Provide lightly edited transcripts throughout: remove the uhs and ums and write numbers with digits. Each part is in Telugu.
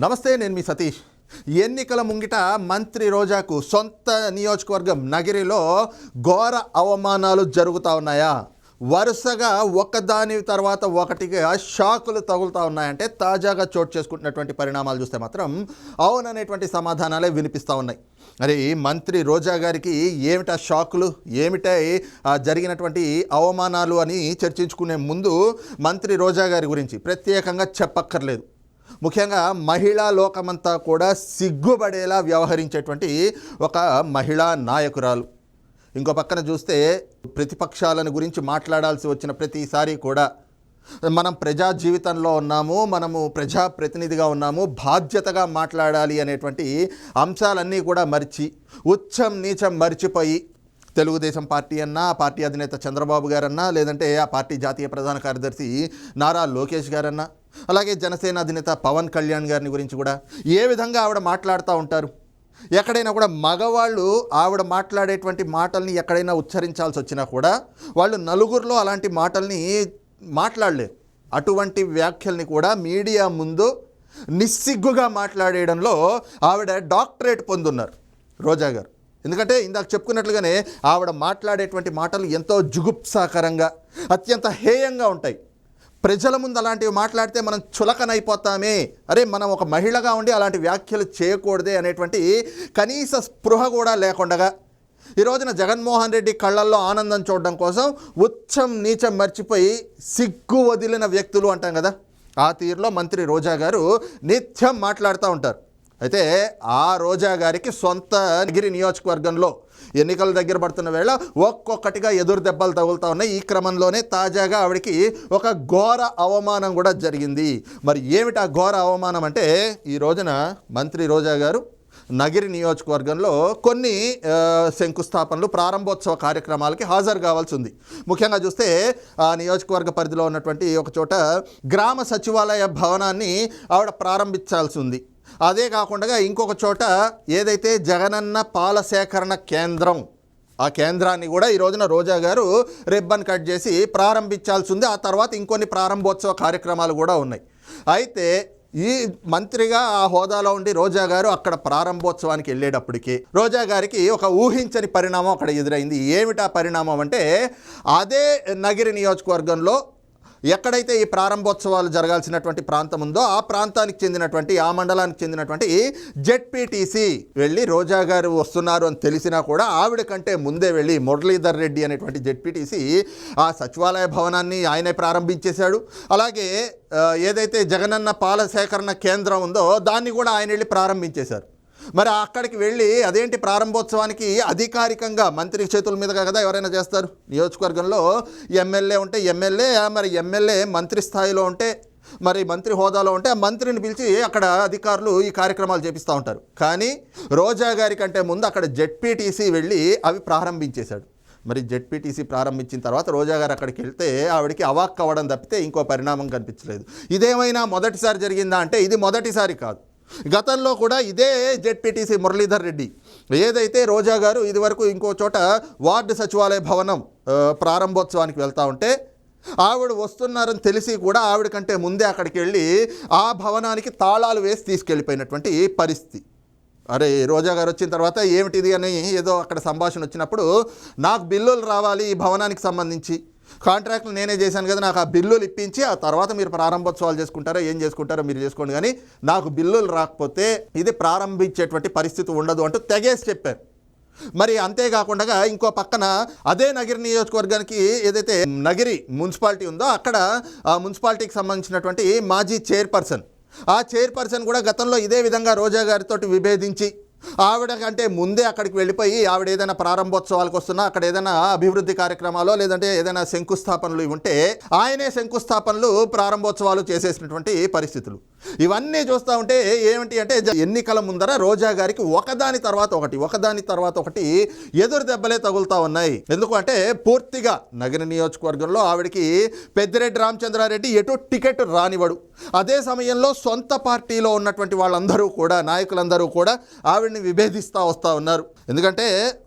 నమస్తే, నేను మీ సతీష్. ఎన్నికల ముంగిట మంత్రి రోజాకు సొంత నియోజకవర్గం నగిరిలో ఘోర అవమానాలు జరుగుతూ ఉన్నాయా? వరుసగా ఒకదాని తర్వాత ఒకటిగా షాకులు తగులుతూ ఉన్నాయంటే తాజాగా చోటు చేసుకుంటున్నటువంటి పరిణామాలు చూస్తే మాత్రం అవుననేటువంటి సమాధానాలే వినిపిస్తూ ఉన్నాయి. మరి మంత్రి రోజా గారికి ఏమిటా షాకులు, ఏమిటా జరిగినటువంటి అవమానాలు అని చర్చించుకునే ముందు మంత్రి రోజా గారి గురించి ప్రత్యేకంగా చెప్పక్కర్లేదు. ముఖ్యంగా మహిళా లోకమంతా కూడా సిగ్గుపడేలా వ్యవహరించేటువంటి ఒక మహిళా నాయకురాలు. ఇంకో పక్కన చూస్తే ప్రతిపక్షాలను గురించి మాట్లాడాల్సి వచ్చిన ప్రతిసారి కూడా మనం ప్రజా జీవితంలో ఉన్నాము, మనము ప్రజాప్రతినిధిగా ఉన్నాము, బాధ్యతగా మాట్లాడాలి అనేటువంటి అంశాలన్నీ కూడా మర్చి ఉచ్చం నీచం మర్చిపోయి తెలుగుదేశం పార్టీ అన్నా, ఆ పార్టీ అధినేత చంద్రబాబు గారన్నా, లేదంటే ఆ పార్టీ జాతీయ ప్రధాన కార్యదర్శి నారా లోకేష్ గారన్నా, అలాగే జనసేన అధినేత పవన్ కళ్యాణ్ గారిని గురించి కూడా ఏ విధంగా ఆవిడ మాట్లాడుతూ ఉంటారు. ఎక్కడైనా కూడా మగవాళ్ళు ఆవిడ మాట్లాడేటువంటి మాటల్ని ఎక్కడైనా ఉచ్చరించాల్సి వచ్చినా కూడా వాళ్ళు నలుగురిలో అలాంటి మాటల్ని మాట్లాడలేరు. అటువంటి వ్యాఖ్యల్ని కూడా మీడియా ముందు నిస్సిగ్గుగా మాట్లాడేయడంలో ఆవిడ డాక్టరేట్ పొందున్నారు రోజా గారు. ఎందుకంటే ఇందాక చెప్పుకున్నట్లుగానే ఆవిడ మాట్లాడేటువంటి మాటలు ఎంతో జుగుప్సాకరంగా, అత్యంత హేయంగా ఉంటాయి. ప్రజల ముందు అలాంటివి మాట్లాడితే మనం చులకనైపోతామే, అరే మనం ఒక మహిళగా ఉండి అలాంటి వ్యాఖ్యలు చేయకూడదే అనేటువంటి కనీస స్పృహ కూడా లేకుండా ఈ రోజున జగన్మోహన్ రెడ్డి కళ్ళల్లో ఆనందం చూడడం కోసం ఉచ్చం నీచం మర్చిపోయి సిగ్గు వదిలిన వ్యక్తులు అంటాం కదా, ఆ తీరులో మంత్రి రోజా గారు నిత్యం మాట్లాడుతూ ఉంటారు. అయితే ఆ రోజా గారికి సొంత నగిరి నియోజకవర్గంలో ఎన్నికల దగ్గర పడుతున్న వేళ ఒక్కొక్కటిగా ఎదురు దెబ్బలు తగులుతూ ఉన్నాయి. ఈ క్రమంలోనే తాజాగా ఆవిడకి ఒక ఘోర అవమానం కూడా జరిగింది. మరి ఏమిటి ఆ ఘోర అవమానం అంటే, ఈ రోజున మంత్రి రోజా గారు నగిరి నియోజకవర్గంలో కొన్ని శంకుస్థాపనలు, ప్రారంభోత్సవ కార్యక్రమాలకి హాజరు కావాల్సి ఉంది. ముఖ్యంగా చూస్తే ఆ నియోజకవర్గ పరిధిలో ఉన్నటువంటి ఒక చోట గ్రామ సచివాలయ భవనాన్ని ఆవిడ ప్రారంభించాల్సి ఉంది. అదే కాకుండా ఇంకొక చోట ఏదైతే జగనన్న పాల సేకరణ కేంద్రం, ఆ కేంద్రాన్ని కూడా ఈ రోజున రోజా గారు రిబ్బన్ కట్ చేసి ప్రారంభించాల్సి ఉంది. ఆ తర్వాత ఇంకొన్ని ప్రారంభోత్సవ కార్యక్రమాలు కూడా ఉన్నాయి. అయితే ఈ మంత్రిగా ఆ హోదాలో ఉండి రోజా గారు అక్కడ ప్రారంభోత్సవానికి వెళ్ళేటప్పటికి రోజా గారికి ఒక ఊహించని పరిణామం అక్కడ ఎదురైంది. ఏమిటా పరిణామం అంటే, అదే నగిరి నియోజకవర్గంలో ఎక్కడైతే ఈ ప్రారంభోత్సవాలు జరగాల్సినటువంటి ప్రాంతం ఉందో ఆ ప్రాంతానికి చెందినటువంటి, ఆ మండలానికి చెందినటువంటి జెడ్పీటీసీ వెళ్ళి రోజా గారు వస్తున్నారు అని తెలిసినా కూడా ఆవిడ కంటే ముందే వెళ్ళి మురళీధర్ రెడ్డి అనేటువంటి జెడ్పీటీసీ ఆ సచివాలయ భవనాన్ని ఆయనే ప్రారంభించేశాడు. అలాగే ఏదైతే జగనన్న పాల సేకరణ కేంద్రం ఉందో దాన్ని కూడా ఆయన వెళ్ళి ప్రారంభించేశారు. మరి అక్కడికి వెళ్ళి అదేంటి ప్రారంభోత్సవానికి అధికారికంగా మంత్రి చేతుల మీదుగా కదా ఎవరైనా చేస్తారు. నియోజకవర్గంలో ఎమ్మెల్యే ఉంటే ఎమ్మెల్యే, మరి ఎమ్మెల్యే మంత్రి స్థాయిలో ఉంటే, మరి మంత్రి హోదాలో ఉంటే ఆ మంత్రిని పిలిచి అక్కడ అధికారులు ఈ కార్యక్రమాలు చేపిస్తూ ఉంటారు. కానీ రోజా గారి కంటే ముందు అక్కడ జెడ్పీటీసీ వెళ్ళి అవి ప్రారంభించేశాడు. మరి జెడ్పీటీసీ ప్రారంభించిన తర్వాత రోజా గారు అక్కడికి వెళ్తే ఆవిడకి అవాక్ అవ్వడం తప్పితే ఇంకో పరిణామం కనిపించలేదు. ఇదేమైనా మొదటిసారి జరిగిందా అంటే ఇది మొదటిసారి కాదు. గతంలో కూడా ఇదే జెడ్పీటీసీ మురళీధర్ రెడ్డి ఏదైతే రోజా గారు ఇదివరకు ఇంకో చోట వార్డు సచివాలయ భవనం ప్రారంభోత్సవానికి వెళ్తూ ఉంటే ఆవిడ వస్తున్నారని తెలిసి కూడా ఆవిడ కంటే ముందే అక్కడికి వెళ్ళి ఆ భవనానికి తాళాలు వేసి తీసుకెళ్ళిపోయినటువంటి పరిస్థితి. అరే రోజా గారు వచ్చిన తర్వాత ఏమిటిది అని ఏదో అక్కడ సంభాషణ వచ్చినప్పుడు, నాకు బిల్లులు రావాలి ఈ భవనానికి సంబంధించి, కాంట్రాక్ట్లు నేనే చేశాను కదా, నాకు ఆ బిల్లులు ఇప్పించి ఆ తర్వాత మీరు ప్రారంభోత్సవాలు చేసుకుంటారో ఏం చేసుకుంటారో మీరు చేసుకోండి, కానీ నాకు బిల్లులు రాకపోతే ఇది ప్రారంభించేటువంటి పరిస్థితి ఉండదు అంటూ తెగేసి చెప్పారు. మరి అంతేకాకుండా ఇంకో పక్కన అదే నగిరి నియోజకవర్గానికి ఏదైతే నగిరి మున్సిపాలిటీ ఉందో అక్కడ ఆ మున్సిపాలిటీకి సంబంధించినటువంటి మాజీ చైర్పర్సన్, ఆ చైర్పర్సన్ కూడా గతంలో ఇదే విధంగా రోజా గారితో విభేదించి ఆవిడ కంటే ముందే అక్కడికి వెళ్ళిపోయి ఆవిడ ఏదైనా ప్రారంభోత్సవాలకు వస్తున్నా అక్కడ ఏదైనా అభివృద్ధి కార్యక్రమాలు లేదంటే ఏదైనా శంకుస్థాపనలు ఉంటే ఆయనే శంకుస్థాపనలు ప్రారంభోత్సవాలు చేసేసినటువంటి పరిస్థితులు. ఇవన్నీ చూస్తూ ఉంటే ఏమిటి అంటే ఎన్నికల ముందర రోజా గారికి ఒకదాని తర్వాత ఒకటి ఎదురు దెబ్బలే తగులుతూ ఉన్నాయి. ఎందుకు అంటే పూర్తిగా నగర నియోజకవర్గంలో ఆవిడకి పెద్దిరెడ్డి రామచంద్రారెడ్డి ఎటు టికెట్ రానివ్వడు. అదే సమయంలో సొంత పార్టీలో ఉన్నటువంటి వాళ్ళందరూ కూడా, నాయకులందరూ కూడా ఆవిడని విభేదిస్తూ వస్తూ ఉన్నారు. ఎందుకంటే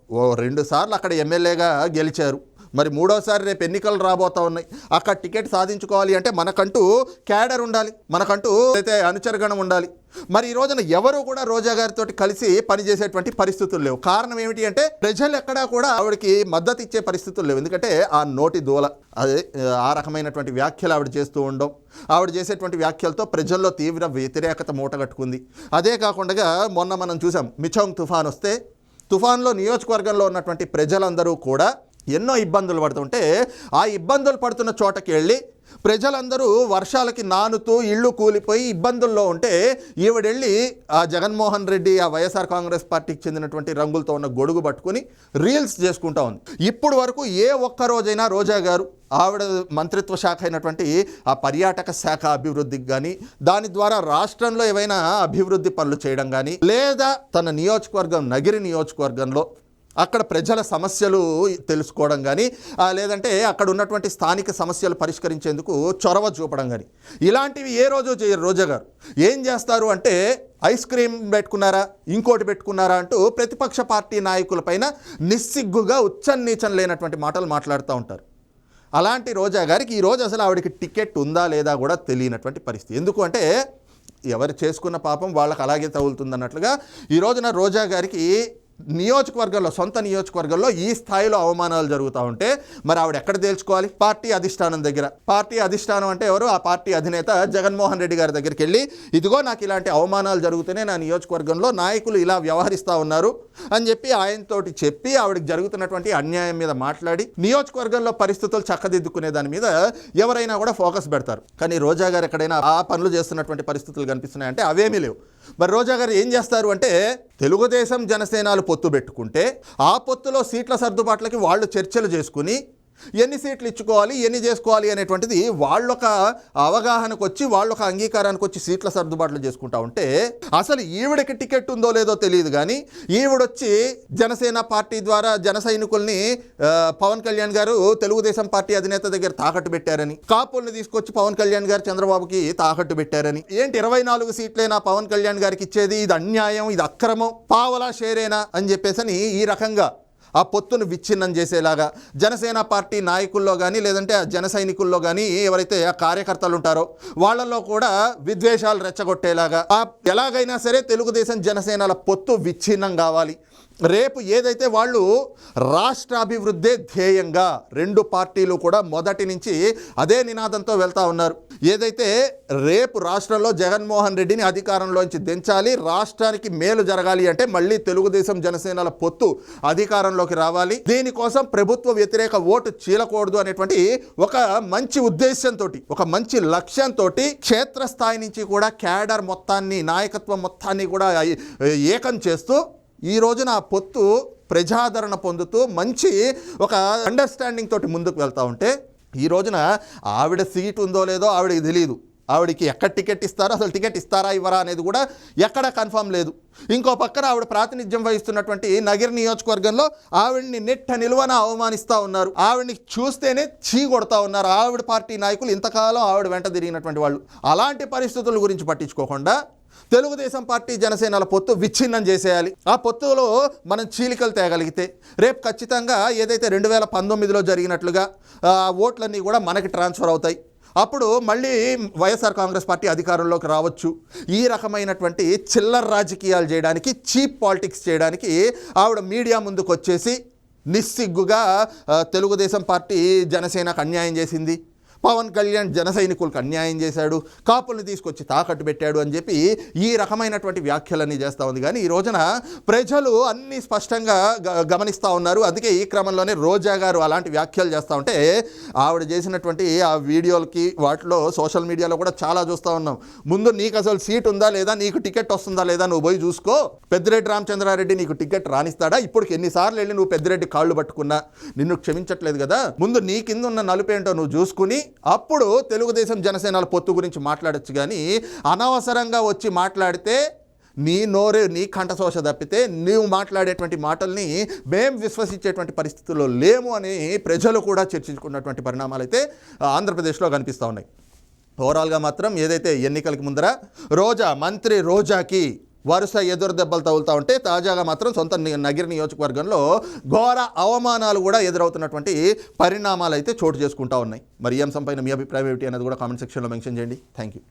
2 సార్లు అక్కడ ఎమ్మెల్యేగా గెలిచారు. మరి మూడోసారి రేపు ఎన్నికలు రాబోతా ఉన్నాయి. అక్కడ టికెట్ సాధించుకోవాలి అంటే మనకంటూ క్యాడర్ ఉండాలి, మనకంటూ అయితే అనుచరగణం ఉండాలి. మరి ఈ రోజున ఎవరు కూడా రోజా గారితో కలిసి పనిచేసేటువంటి పరిస్థితులు లేవు. కారణం ఏమిటి అంటే ప్రజలు ఎక్కడా కూడా ఆవిడకి మద్దతు ఇచ్చే పరిస్థితులు లేవు. ఎందుకంటే ఆ నోటి దూల, అదే ఆ రకమైనటువంటి వ్యాఖ్యలు ఆవిడ చేస్తూ ఉండడం, ఆవిడ చేసేటువంటి వ్యాఖ్యలతో ప్రజల్లో తీవ్ర వ్యతిరేకత మూటగట్టుకుంది. అదే కాకుండా మొన్న మనం చూసాం మిచోంగ్ తుఫాన్ వస్తే తుఫాన్లో నియోజకవర్గంలో ఉన్నటువంటి ప్రజలందరూ కూడా ఎన్నో ఇబ్బందులు పడుతుంటే ఆ ఇబ్బందులు పడుతున్న చోటకి వెళ్ళి ప్రజలందరూ వర్షాలకి నానుతూ ఇళ్ళు కూలిపోయి ఇబ్బందుల్లో ఉంటే ఈవిడెళ్ళి ఆ జగన్మోహన్ రెడ్డి, ఆ వైఎస్ఆర్ కాంగ్రెస్ పార్టీకి చెందినటువంటి రంగులతో ఉన్న గొడుగు పట్టుకుని రీల్స్ చేసుకుంటా ఉంది. ఇప్పుడు వరకు ఏ ఒక్క రోజైనా రోజా గారు ఆవిడ మంత్రిత్వ శాఖ అయినటువంటి ఆ పర్యాటక శాఖ అభివృద్ధికి కానీ, దాని ద్వారా రాష్ట్రంలో ఏవైనా అభివృద్ధి పనులు చేయడం కానీ, లేదా తన నియోజకవర్గం నగిరి నియోజకవర్గంలో అక్కడ ప్రజల సమస్యలు తెలుసుకోవడం కానీ, లేదంటే అక్కడ ఉన్నటువంటి స్థానిక సమస్యలు పరిష్కరించేందుకు చొరవ చూపడం కానీ, ఇలాంటివి ఏ రోజు చేయరు. రోజా గారు ఏం చేస్తారు అంటే ఐస్ క్రీమ్ పెట్టుకున్నారా, ఇంకోటి పెట్టుకున్నారా అంటూ ప్రతిపక్ష పార్టీ నాయకులపైన నిస్సిగ్గుగా ఉచ్చన్నీచం లేనటువంటి మాటలు మాట్లాడుతూ ఉంటారు. అలాంటి రోజా గారికి ఈరోజు అసలు ఆవిడకి టికెట్ ఉందా లేదా కూడా తెలియనటువంటి పరిస్థితి. ఎందుకు అంటే ఎవరు చేసుకున్న పాపం వాళ్ళకి అలాగే తగులుతుందన్నట్లుగా ఈ రోజున రోజా గారికి నియోజకవర్గంలో, సొంత నియోజకవర్గంలో ఈ స్థాయిలో అవమానాలు జరుగుతూ ఉంటే మరి ఆవిడ ఎక్కడ తేల్చుకోవాలి? పార్టీ అధిష్టానం దగ్గర. పార్టీ అధిష్టానం అంటే ఎవరు? ఆ పార్టీ అధినేత జగన్మోహన్ రెడ్డి గారి దగ్గరికి వెళ్ళి ఇదిగో నాకు ఇలాంటి అవమానాలు జరుగుతూనే నా నియోజకవర్గంలో నాయకులు ఇలా వ్యవహరిస్తూ ఉన్నారు అని చెప్పి ఆయనతోటి చెప్పి ఆవిడకి జరుగుతున్నటువంటి అన్యాయం మీద మాట్లాడి నియోజకవర్గంలో పరిస్థితులు చక్కదిద్దుకునే దాని మీద ఎవరైనా కూడా ఫోకస్ పెడతారు. కానీ రోజా గారు ఎక్కడైనా ఆ పనులు చేస్తున్నటువంటి పరిస్థితులు కనిపిస్తున్నాయంటే అవేమీ లేవు. మరి రోజా గారు ఏం చేస్తారు అంటే తెలుగుదేశం జనసేనలు పొత్తు పెట్టుకుంటే ఆ పొత్తులో సీట్ల సర్దుబాట్లకి వాళ్ళు చర్చలు చేసుకుని ఎన్ని సీట్లు ఇచ్చుకోవాలి, ఎన్ని చేసుకోవాలి అనేటువంటిది వాళ్ళొక అవగాహనకు వచ్చి, వాళ్ళొక అంగీకారానికి వచ్చి సీట్ల సర్దుబాట్లు చేసుకుంటా ఉంటే అసలు ఈవిడకి టికెట్ ఉందో లేదో తెలియదు. కానీ ఈవిడొచ్చి జనసేన పార్టీ ద్వారా జన సైనికుల్ని పవన్ కళ్యాణ్ గారు తెలుగుదేశం పార్టీ అధినేత దగ్గర తాకట్టు పెట్టారని, కాపుల్ని తీసుకొచ్చి పవన్ కళ్యాణ్ గారు చంద్రబాబుకి తాకట్టు పెట్టారని, ఏంటి 24 సీట్లేనా పవన్ కళ్యాణ్ గారికి ఇచ్చేది, ఇది అన్యాయం, ఇది అక్రమం, పావలా షేరేనా అని చెప్పేసి ఈ రకంగా ఆ పొత్తును విచ్ఛిన్నం చేసేలాగా జనసేన పార్టీ నాయకుల్లో కానీ, లేదంటే ఆ జన సైనికుల్లో కానీ ఎవరైతే ఆ కార్యకర్తలు ఉంటారో వాళ్ళల్లో కూడా విద్వేషాలు రెచ్చగొట్టేలాగా ఎలాగైనా సరే తెలుగుదేశం జనసేనల పొత్తు విచ్ఛిన్నం కావాలి. రేపు ఏదైతే వాళ్ళు రాష్ట్ర అభివృద్ధే ధ్యేయంగా రెండు పార్టీలు కూడా మొదటి నుంచి అదే నినాదంతో వెళ్తూ ఉన్నారు. ఏదైతే రేపు రాష్ట్రంలో జగన్మోహన్ రెడ్డిని అధికారంలోంచి దించాలి, రాష్ట్రానికి మేలు జరగాలి అంటే మళ్ళీ తెలుగుదేశం జనసేనల పొత్తు అధికారంలోకి రావాలి, దీనికోసం ప్రభుత్వ వ్యతిరేక ఓటు చీలకూడదు అనేటువంటి ఒక మంచి ఉద్దేశంతో, ఒక మంచి లక్ష్యంతో క్షేత్రస్థాయి నుంచి కూడా క్యాడర్ మొత్తాన్ని, నాయకత్వం మొత్తాన్ని కూడా ఏకం చేస్తూ ఈ రోజున ఆ పొత్తు ప్రజాదరణ పొందుతూ మంచి ఒక అండర్స్టాండింగ్ తోటి ముందుకు వెళ్తూ ఉంటే ఈ రోజున ఆవిడ సీట్ ఉందో లేదో ఆవిడకి తెలియదు. ఆవిడకి ఎక్కడ టికెట్ ఇస్తారో, అసలు టికెట్ ఇస్తారా ఇవ్వరా అనేది కూడా ఎక్కడా కన్ఫర్మ్ లేదు. ఇంకో పక్కన ఆవిడ ప్రాతినిధ్యం వహిస్తున్నటువంటి నగిరి నియోజకవర్గంలో ఆవిడ్ని నెట్ట నిలువన అవమానిస్తూ ఉన్నారు. ఆవిడ్ని చూస్తేనే చీ కొడతా ఉన్నారు ఆవిడ పార్టీ నాయకులు, ఇంతకాలం ఆవిడ వెంట తిరిగినటువంటి వాళ్ళు. అలాంటి పరిస్థితుల గురించి పట్టించుకోకుండా తెలుగుదేశం పార్టీ జనసేనల పొత్తు విచ్ఛిన్నం చేసేయాలి. ఆ పొత్తులో మనం చీలికలు తేగలిగితే రేపు ఖచ్చితంగా ఏదైతే 2019లో జరిగినట్లుగా ఓట్లన్నీ కూడా మనకి ట్రాన్స్ఫర్ అవుతాయి. అప్పుడు మళ్ళీ వైఎస్ఆర్ కాంగ్రెస్ పార్టీ అధికారంలోకి రావచ్చు. ఈ రకమైనటువంటి చిల్లర రాజకీయాలు చేయడానికి, చీప్ పాలిటిక్స్ చేయడానికి ఆవిడ మీడియా ముందుకు వచ్చేసి నిస్సిగ్గుగా తెలుగుదేశం పార్టీ జనసేనకు అన్యాయం చేసింది, పవన్ కళ్యాణ్ జన సైనికులకు అన్యాయం చేశాడు, కాపుల్ని తీసుకొచ్చి తాకట్టు పెట్టాడు అని చెప్పి ఈ రకమైనటువంటి వ్యాఖ్యలన్నీ చేస్తూ ఉంది. కానీ ఈ రోజున ప్రజలు అన్నీ స్పష్టంగా గమనిస్తూ ఉన్నారు. అందుకే ఈ క్రమంలోనే రోజా గారు అలాంటి వ్యాఖ్యలు చేస్తూ ఉంటే ఆవిడ చేసినటువంటి ఆ వీడియోలకి వాటిలో సోషల్ మీడియాలో కూడా చాలా చూస్తూ ఉన్నాం. ముందు నీకు అసలు సీట్ ఉందా లేదా, నీకు టికెట్ వస్తుందా లేదా నువ్వు పోయి చూసుకో, పెద్దిరెడ్డి రామచంద్రారెడ్డి నీకు టికెట్ రానిస్తాడా, ఇప్పుడు ఎన్నిసార్లు వెళ్ళి నువ్వు పెద్దిరెడ్డి కాళ్ళు పట్టుకున్నా నిన్ను క్షమించట్లేదు కదా, ముందు నీ కింద ఉన్న నలుపేంటో నువ్వు చూసుకుని అప్పుడు తెలుగుదేశం జనసేనల పొత్తు గురించి మాట్లాడచ్చు. కానీ అనవసరంగా వచ్చి మాట్లాడితే నీ నోరే నీ కంఠశోష తప్పితే నీవు మాట్లాడేటువంటి మాటల్ని మేం విశ్వసించేటువంటి పరిస్థితుల్లో లేము అని ప్రజలు కూడా చర్చించుకున్నటువంటి పరిణామాలు అయితే ఆంధ్రప్రదేశ్లో కనిపిస్తూ ఉన్నాయి. ఓవరాల్గా మాత్రం ఏదైతే ఎన్నికలకి ముందర మంత్రి రోజాకి వరుస ఎదురు దెబ్బలు తగులుతూ ఉంటే తాజాగా మాత్రం సొంత నగిరి నియోజకవర్గంలో ఘోర అవమానాలు కూడా ఎదురవుతున్నటువంటి పరిణామాలు అయితే చోటు చేసుకుంటూ ఉన్నాయి. మరి ఈ అంశంపైన మీ అభిప్రాయం ఏమిటి అనేది కూడా కామెంట్ సెక్షన్లో మెన్షన్ చేయండి. Thank you.